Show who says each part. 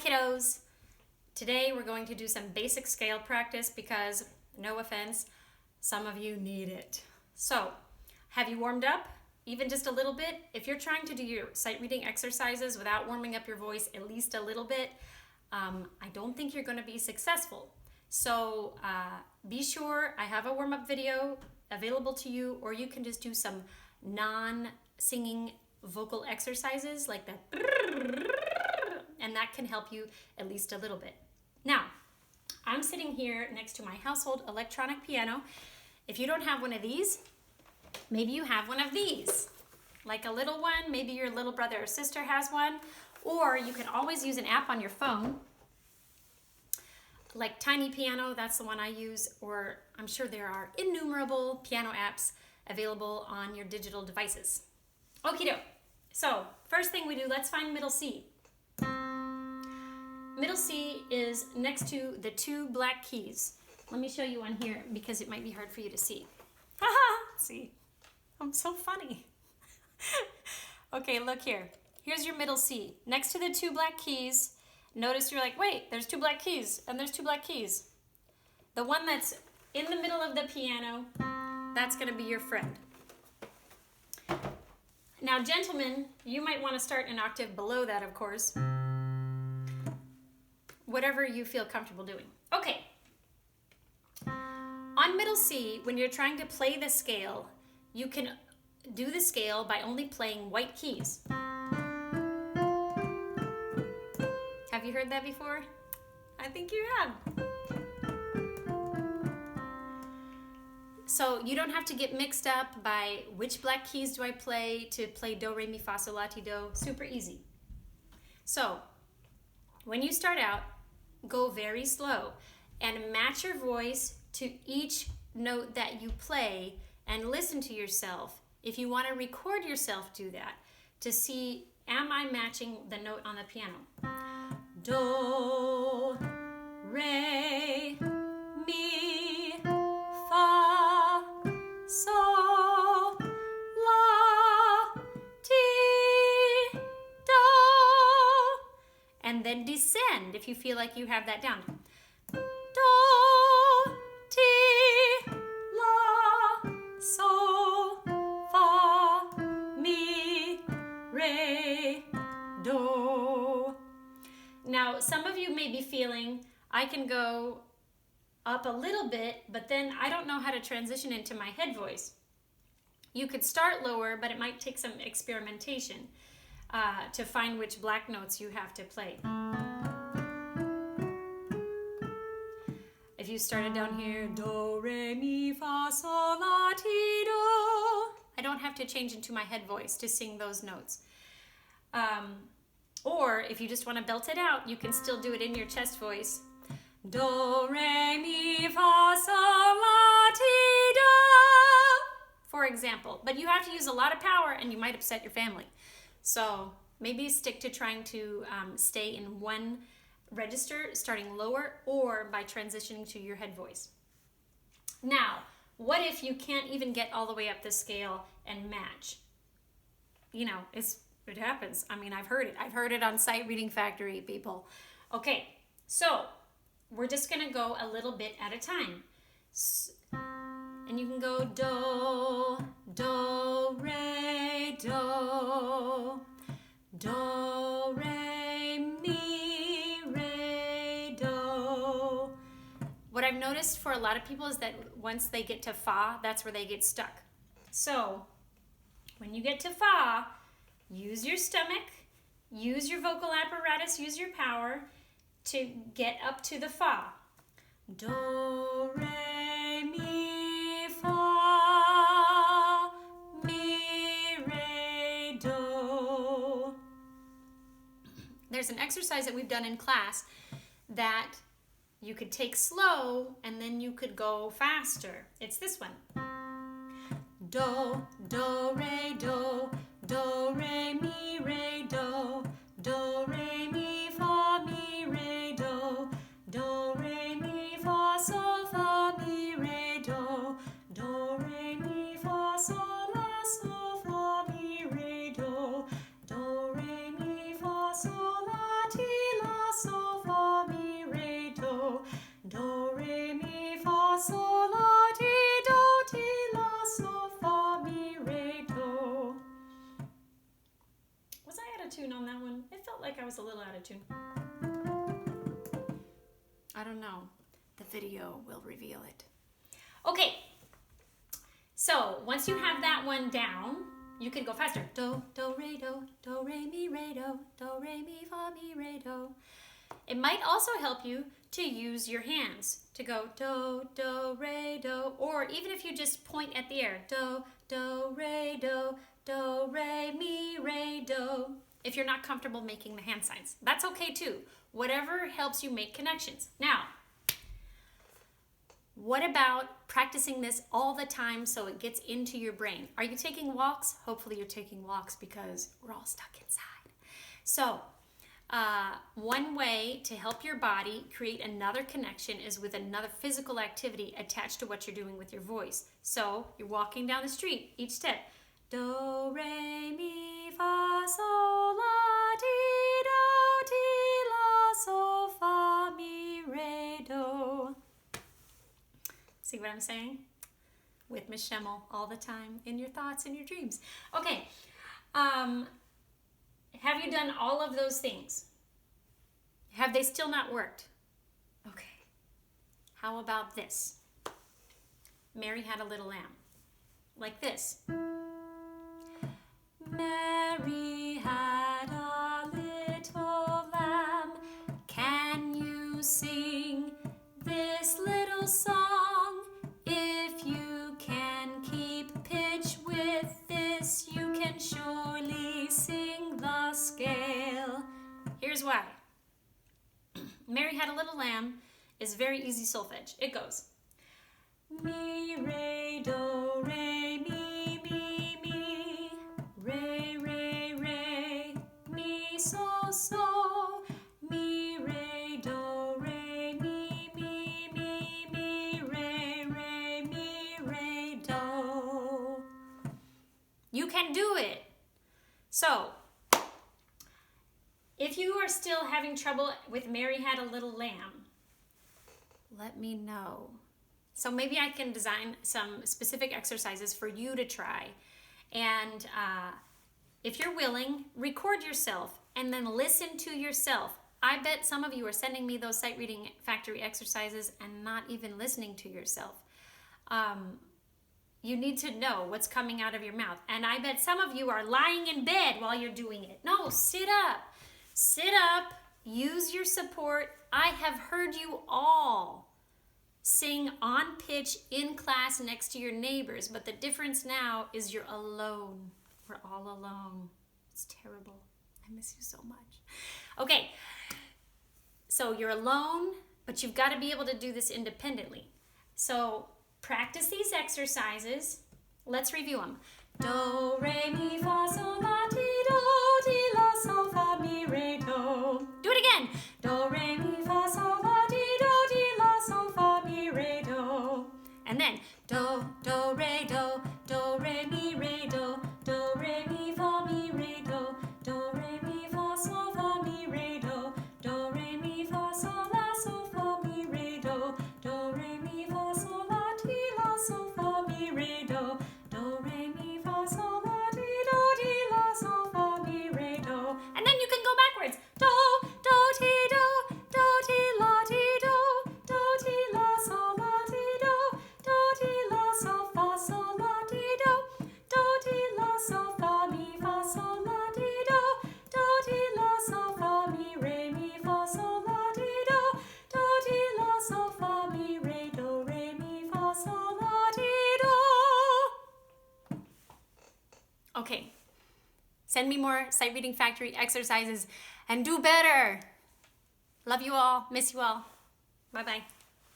Speaker 1: kiddos! Today we're going to do some basic scale practice because, no offense, some of you need it. So, have you warmed up? Even just a little bit? If you're trying to do your sight reading exercises without warming up your voice at least a little bit, I don't think you're going to be successful. So be sure I have a warm-up video available to you, or you can just do some non-singing vocal exercises like that, and that can help you at least a little bit. Now, I'm sitting here next to my household electronic piano. If you don't have one of these, maybe you have one of these, like a little one. Maybe your little brother or sister has one, or you can always use an app on your phone, like Tiny Piano. That's the one I use, or I'm sure there are innumerable piano apps available on your digital devices. Okie doke. So, first thing we do, let's find middle C. Middle C is next to the two black keys. Let me show you one here because it might be hard for you to see. Haha, see, I'm so funny. Okay, look here. Here's your middle C. Next to the two black keys, notice you're like, wait, there's two black keys, and there's two black keys. The one that's in the middle of the piano, that's gonna be your friend. Now, gentlemen, you might wanna start an octave below that, of course. Whatever you feel comfortable doing. Okay. On middle C, when you're trying to play the scale, you can do the scale by only playing white keys. Have you heard that before? I think you have. So you don't have to get mixed up by which black keys do I play to play do, re, mi, fa, sol, la, ti, do. Super easy. So when you start out, go very slow and match your voice to each note that you play and listen to yourself. If you want to record yourself, do that to see, am I matching the note on the piano? Do, re, mi, fa, sol, la, ti, do. And then descend if you feel like you have that down. Do, ti, la, sol, fa, mi, re, do. Now, some of you may be feeling, I can go up a little bit, but then I don't know how to transition into my head voice. You could start lower, but it might take some experimentation to find which black notes you have to play. If you started down here, do, re, mi, fa, sol, la, ti, do, I don't have to change into my head voice to sing those notes. Or if you just want to belt it out, you can still do it in your chest voice. Do, re, mi, fa, sol, la, ti, do, for example. But you have to use a lot of power and you might upset your family. So maybe stick to trying to stay in one register, starting lower, or by transitioning to your head voice. Now, what if you can't even get all the way up the scale and match? You know, it happens. I mean, I've heard it. I've heard it on Sight Reading Factory, people. Okay, so we're just going to go a little bit at a time. And you can go do, do, re, do, do, re, mi, re, do. What I've noticed for a lot of people is that once they get to fa, that's where they get stuck. So when you get to fa, use your stomach, use your vocal apparatus, use your power to get up to the fa. Do, re, mi, fa, mi, re, do. There's an exercise that we've done in class that you could take slow and then you could go faster. It's this one. Do, do, re, do, do, re, mi, re, do, do, re, mi, fa, mi, re, do, do, re, mi, fa, sol, fa, mi, re, do, do, re, mi, fa, sol, la, sol, fa, mi, re, do, do, re, mi, fa, sol, la, ti, la, sol. felt like I was a little out of tune. I don't know. The video will reveal it. Okay. So once you have that one down, you can go faster. Do, re, mi, re, mi, fa, mi, re, do. It might also help you to use your hands to go do, re, do. Or even if you just point at the air. Do, re, mi, re, do. If you're not comfortable making the hand signs. That's okay too. Whatever helps you make connections. Now, what about practicing this all the time so it gets into your brain? Are you taking walks? Hopefully you're taking walks because we're all stuck inside. So, one way to help your body create another connection is with another physical activity attached to what you're doing with your voice. So, you're walking down the street, each step. Do, re, mi, fa, sol, la, ti, do, ti, la, sol, fa, mi, re, do. See what I'm saying? With Miss Schemmel all the time in your thoughts and your dreams. Okay. Have you done all of those things? Have they still not worked? Okay. How about this? Mary had a little lamb. Like this. Mary had a little lamb. Can you sing this little song? If you can keep pitch with this, you can surely sing the scale. Here's why. Mary Had a Little Lamb is very easy solfege. It goes mi, re, do, re, mi, mi, re, re, re, mi, so, mi, re, do, re, mi, mi, re, mi, do. You can do it. So, if you are still having trouble with Mary Had a Little Lamb, let me know. So maybe I can design some specific exercises for you to try. And if you're willing, record yourself and then listen to yourself. I bet some of you are sending me those sight reading factory exercises and not even listening to yourself. You need to know what's coming out of your mouth. And I bet some of you are lying in bed while you're doing it. No, sit up. Sit up. Use your support. I have heard you all sing on pitch in class next to your neighbors, but the difference now is you're alone. We're all alone. It's terrible. I miss you so much. Okay, so you're alone, but you've got to be able to do this independently. So practice these exercises. Let's review them. Do, re, mi, fa, sol, la, ti, do, ti, la, sol, fa, mi, re, do. Do it again. Do, re, mi, fa, sol, la, ti, do, ti, la, sol, fa, mi, re, do. And then do, re, mi, re, do, re, mi, fa, mi, re, do, re, mi, fa, sol, fa, mi, re, do, re, mi, fa, sol, la, sol, fa, mi, re, do, re, mi, fa, sol, la, ti, la, sol, fa, mi, re, do, re, mi, fa, sol, la, ti, la, sol, fa, mi, re, do. And then you can go backwards. Do, ti, la, ti, ti, la, sol, la, ti, ti, la, sol, fa, sol, la, ti, ti, la, sol, fa, mi, fa, sol, la, ti, ti, la, sol, fa, mi, re, mi, fa, sol, la, ti, ti, la, sol, fa, mi, re, mi, fa, sol, la, ti, do. Okay. Send me more Sight Reading Factory exercises and do better. Love you all. Miss you all. Bye-bye.